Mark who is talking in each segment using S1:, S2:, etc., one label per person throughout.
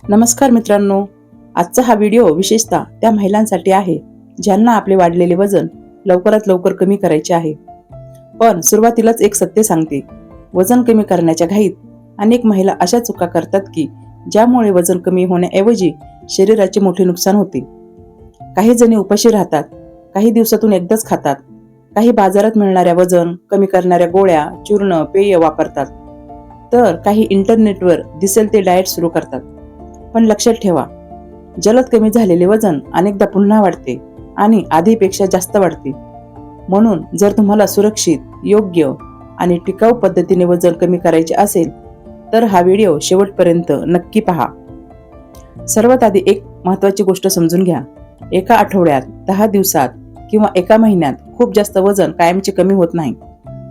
S1: नमस्कार मित्रांनो, आजचा हा व्हिडिओ विशेषतः त्या महिलांसाठी आहे ज्यांना आपले वाढलेले वजन लवकरात लवकर कमी करायचे आहे. पण सुरुवातीलाच एक सत्य सांगते, वजन कमी करण्याच्या घाईत अनेक महिला अशा चुका करतात की ज्यामुळे वजन कमी होण्याऐवजी शरीराचे मोठे नुकसान होते. काही जणी उपाशी राहतात, काही दिवसातून एकदाच खातात, काही बाजारात मिळणाऱ्या वजन कमी करणाऱ्या गोळ्या, चूर्ण, पेय वापरतात, तर काही इंटरनेटवर दिसेल ते डाएट सुरू करतात. पण लक्षात ठेवा, जलद कमी झालेले वजन अनेकदा पुन्हा वाढते आणि आधीपेक्षा जास्त वाढते. म्हणून जर तुम्हाला सुरक्षित, योग्य आणि टिकाऊ पद्धतीने वजन कमी करायचे असेल तर हा व्हिडिओ शेवटपर्यंत नक्की पहा. सर्वात आधी एक महत्त्वाची गोष्ट समजून घ्या. एका आठवड्यात, 10 दिवसात किंवा एका महिन्यात खूप जास्त वजन कायमचे कमी होत नाही.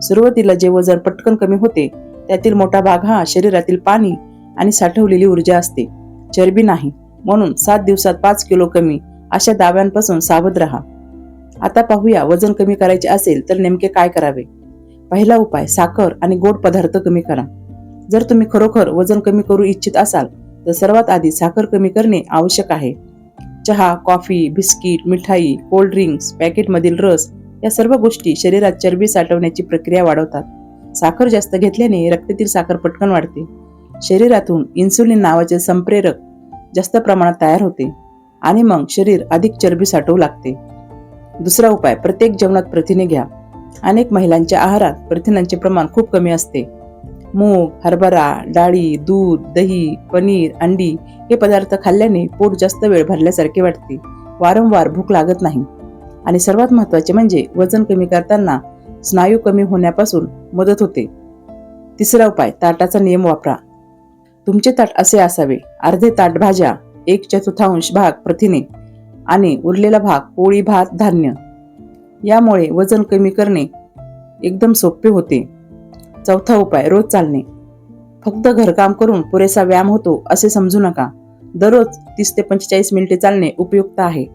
S1: सुरुवातीला जे वजन पटकन कमी होते त्यातील मोठा भाग हा शरीरातील पाणी आणि साठवलेली ऊर्जा असते, चरबी नाही. म्हणून 7 दिवसात 5 किलो कमी अशा दाव्यांपासून सावध राहा. आता पाहूया, वजन कमी करायचे असेल तर नेमके काय करावे. पहिला उपाय, साखर आणि गोड पदार्थ कमी करा. जर तुम्ही खरोखर वजन कमी करू इच्छित असाल तर सर्वात आधी साखर कमी करणे आवश्यक आहे. चहा, कॉफी, बिस्किट, मिठाई, कोल्ड ड्रिंक्स, पॅकेटमधील रस या सर्व गोष्टी शरीरात चरबी साठवण्याची प्रक्रिया वाढवतात. साखर जास्त घेतल्याने रक्तातील साखर पटकन वाढते. शरीरातून इन्सुलिन नावाचे संप्रेरक जास्त प्रमाणात तयार होते आणि मग शरीर अधिक चरबी साठवू लागते. दुसरा उपाय, प्रत्येक जेवणात प्रथिने घ्या. अनेक महिलांच्या आहारात प्रथिनांचे प्रमाण खूप कमी असते. मूग, हरभरा, डाळी, दूध, दही, पनीर, अंडी हे पदार्थ खाल्ल्याने पोट जास्त वेळ भरल्यासारखे वाटते, वारंवार भूक लागत नाही आणि सर्वात महत्त्वाचे म्हणजे वजन कमी करताना स्नायू कमी होण्यापासून मदत होते. तिसरा उपाय, ताटाचा नियम वापरा. तुमचे ताट असे असावे: अर्धे ताट भाज्या, 1/4 भाग प्रथिने आणि उरलेला भाग पोळी, भात, धान्य. यामुळे वजन कमी करणे एकदम सोपे होते. चौथा उपाय, रोज चालणे. फक्त घरकाम करून पुरेसा व्यायाम होतो असे समजू नका. दररोज 30 ते 45 मिनिटे चालणे उपयुक्त आहे.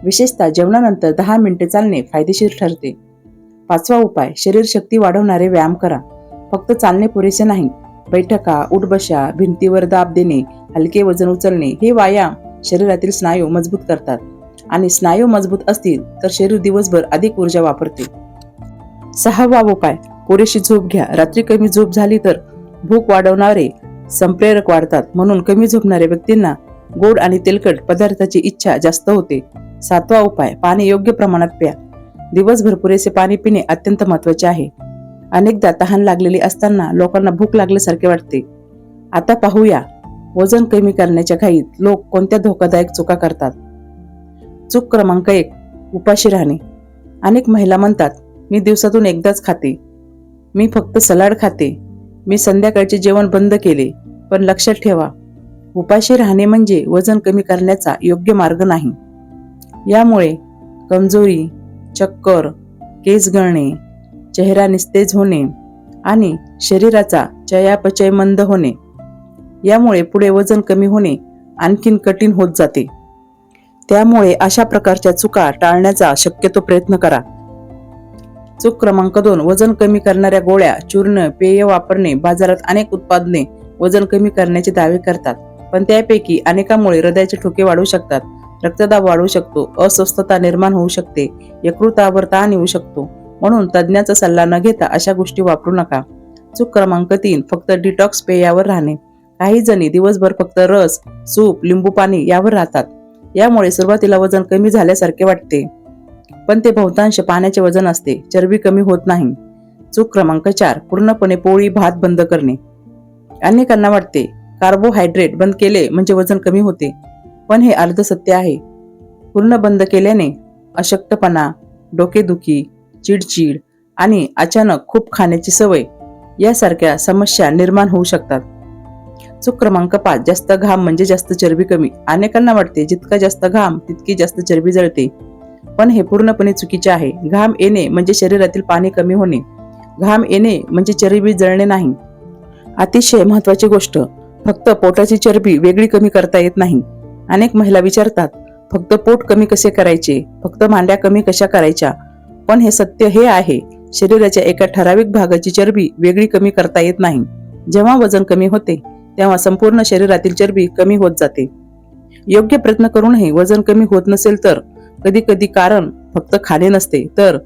S1: विशेषतः जेवणानंतर 10 मिनिटे चालणे फायदेशीर ठरते. पाचवा उपाय, शरीर शक्ती वाढवणारे व्यायाम करा. फक्त चालणे पुरेसे नाही. बैठका, उठबशा, भिंतीवर दाब देणे, हलके वजन उचलणे हे व्यायाम शरीरातील स्नायू मजबूत करतात आणि स्नायू मजबूत असतील तर शरीर दिवसभर अधिक ऊर्जा वापरते. सहावा उपाय, पुरेशी झोप घ्या. रात्री कमी झोप झाली तर भूक वाढवणारे संप्रेरक वाढतात. म्हणून कमी झोपणाऱ्या व्यक्तींना गोड आणि तेलकट पदार्थाची इच्छा जास्त होते. सातवा उपाय, पाणी योग्य प्रमाणात प्या. दिवसभर पुरेसे पाणी पिणे अत्यंत महत्त्वाचे आहे. अनेकदा तहान लागलेली असताना लोकांना भूक लागल्यासारखे वाटते. आता पाहूया, वजन कमी करण्याच्या घाईत लोक कोणत्या धोकादायक चुका करतात. चूक क्रमांक 1, उपाशी राहणे. अनेक महिला म्हणतात, मी दिवसातून एकदाच खाते, मी फक्त सलाड खाते, मी संध्याकाळचे जेवण बंद केले. पण लक्षात ठेवा, उपाशी राहणे म्हणजे वजन कमी करण्याचा योग्य मार्ग नाही. यामुळे कमजोरी, चक्कर, केस गळणे, चेहरा निस्तेज होणे आणि शरीराचा चयापचय मंद होणे, यामुळे पुढे वजन कमी होणे आणखीन कठीण होत जाते. त्यामुळे अशा प्रकारच्या चुका टाळण्याचा शक्यतो प्रयत्न करा. चूक क्रमांक 2, वजन कमी करणाऱ्या गोळ्या, चूर्ण, पेय वापरणे. बाजारात अनेक उत्पादने वजन कमी करण्याचे दावे करतात, पण त्यापैकी अनेकांमुळे हृदयाचे ठोके वाढू शकतात, रक्तदाब वाढू शकतो, अस्वस्थता निर्माण होऊ शकते, यकृतावर ताण येऊ शकतो. म्हणून तज्ज्ञाचा सल्ला न घेता अशा गोष्टी वापरू नका. चूक क्रमांक 3, फक्त डिटॉक्स पेयावर राहणे. काही जणी दिवसभर फक्त रस, सूप, लिंबू पाणी यावर राहतात. यामुळे सुरुवातीला वजन कमी झाल्यासारखे वाटते, पण ते बहुतांश पाण्याचे वजन असते, चरबी कमी होत नाही. चूक क्रमांक 4, पूर्णपणे पोळी, भात बंद करणे. अनेकांना वाटते कार्बोहायड्रेट बंद केले म्हणजे वजन कमी होते, पण हे अर्ध सत्य आहे. पूर्ण बंद केल्याने अशक्तपणा, डोकेदुखी, चिडचिड आणि अचानक खूप खाण्याची सवय यासारख्या समस्या निर्माण होऊ शकतात. चूक क्रमांक 5, जास्त घाम म्हणजे जास्त चरबी कमी. अनेकांना वाटते जितका जास्त घाम तितकी जास्त चरबी जळते, पण हे पूर्णपणे चुकीचे आहे. घाम येणे म्हणजे शरीरातील पाणी कमी होणे, घाम येणे म्हणजे चरबी जळणे नाही. अतिशय महत्त्वाची गोष्ट, फक्त पोटाची चरबी वेगळी कमी करता येत नाही. अनेक महिला विचारतात, फक्त पोट कमी कसे करायचे, फक्त मांड्या कमी कशा करायच्या. पण हे सत्य हे आहे, शरीराच्या एका ठराविक भागाची चरबी वेगळी कमी करता येत नाही. जेव्हा वजन कमी होते तेव्हा संपूर्ण शरीरातील चरबी कमी होत जाते. योग्य प्रयत्न करूनही वजन कमी होत नसेल तर कधी कधी कारण फक्त खाणे नसते, तर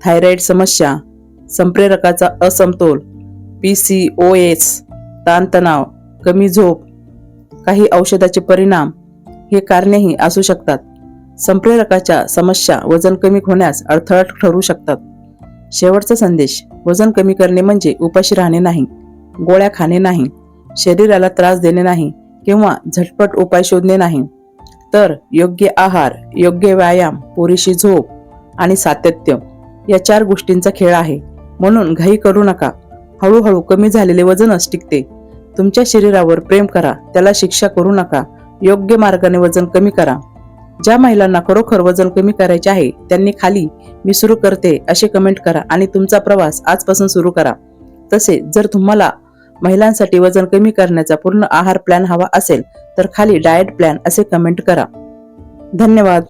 S1: थायरॉइड समस्या, संप्रेरकाचा असमतोल, PCOS, ताणतणाव, कमी झोप, काही औषधाचे परिणाम हे कारणेही असू शकतात. संप्रेरकाच्या समस्या वजन कमी होण्यास अडथळा ठरू शकतात. शेवटचा संदेश: वजन कमी करणे म्हणजे उपाशी राहणे नाही, गोळ्या खाणे नाही, शरीराला त्रास देणे नाही किंवा झटपट उपाय शोधणे नाही, तर योग्य आहार, योग्य व्यायाम, पुरेशी झोप आणि सातत्य या 4 गोष्टींचा खेळ आहे. म्हणून घाई करू नका. हळूहळू कमी झालेले वजनच टिकते. तुमच्या शरीरावर प्रेम करा, त्याला शिक्षा करू नका. योग्य मार्गाने वजन कमी करा. ज्या महिलांना खरोखर वजन कमी करायचे आहे त्यांनी खाली "मी सुरू करते" असे कमेंट करा आणि तुमचा प्रवास आजपासून सुरू करा. तसेच जर तुम्हाला महिलांसाठी वजन कमी करण्याचा पूर्ण आहार प्लॅन हवा असेल तर खाली डाएट प्लॅन असे कमेंट करा. धन्यवाद.